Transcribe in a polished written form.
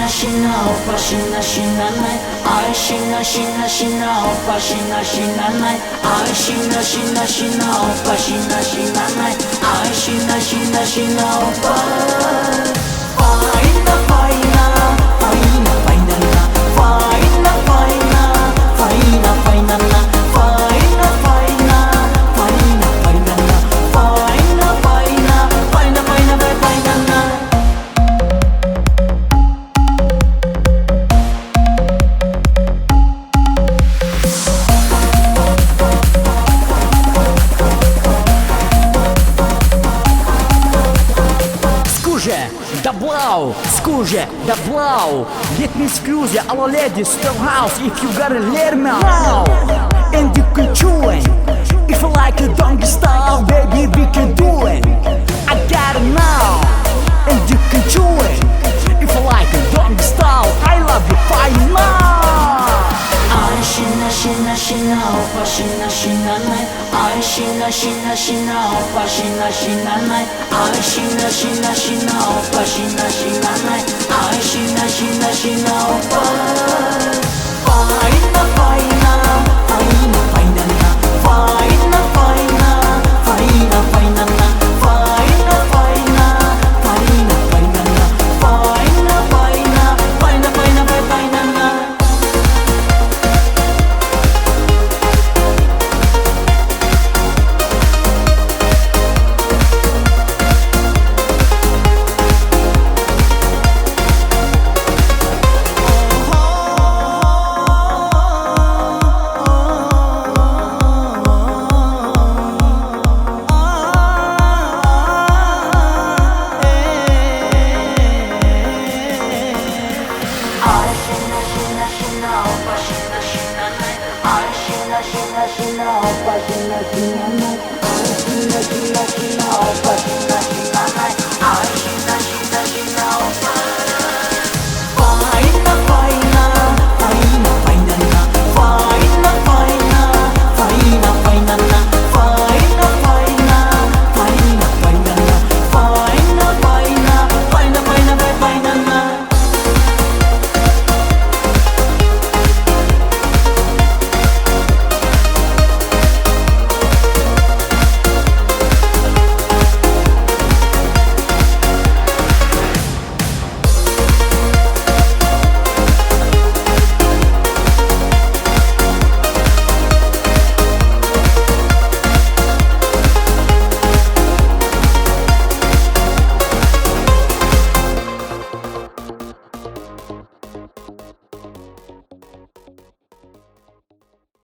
신나 오빠 신나 신나 날 아이 신나 신나 신나 오빠 신나 신나 날 아이 신나 신나 신나 오빠 신나 신나 날 아이 신나 신나 신나 오빠 파이나 파이나 파이나 파이나 나 파이나 파이나 파이나 파이나 나 파이나 파이나 파이나 파이나 나 파이나 파이나 파이나 파이나 파이나 나 Skórze, da blau, skórze, da blau. Let me excuse ya, all ladies, still house. If you gotta let me know, and you can chew it. If you like a donkey style, baby, we can do it. I gotta know, and you can chew it. If you like a donkey style, I love you, fine now. 아이 신나 신나 신나 오빠 신나 신나 날 아이 신나 신나 신나 오빠 신나 신나 날 아이 신나 신나 신나 오빠 신나 신나 날 아이 신나 신나 신나 오빠 파이나 파이나 파이나 파이나 나 파이나 파이나 파이나 파이나 나 파이나 파이나 파이나 파이나 나 파이나 파이나 파이나 파이나 파이나 나 신나 신나 신나 오빠 신나 신나 날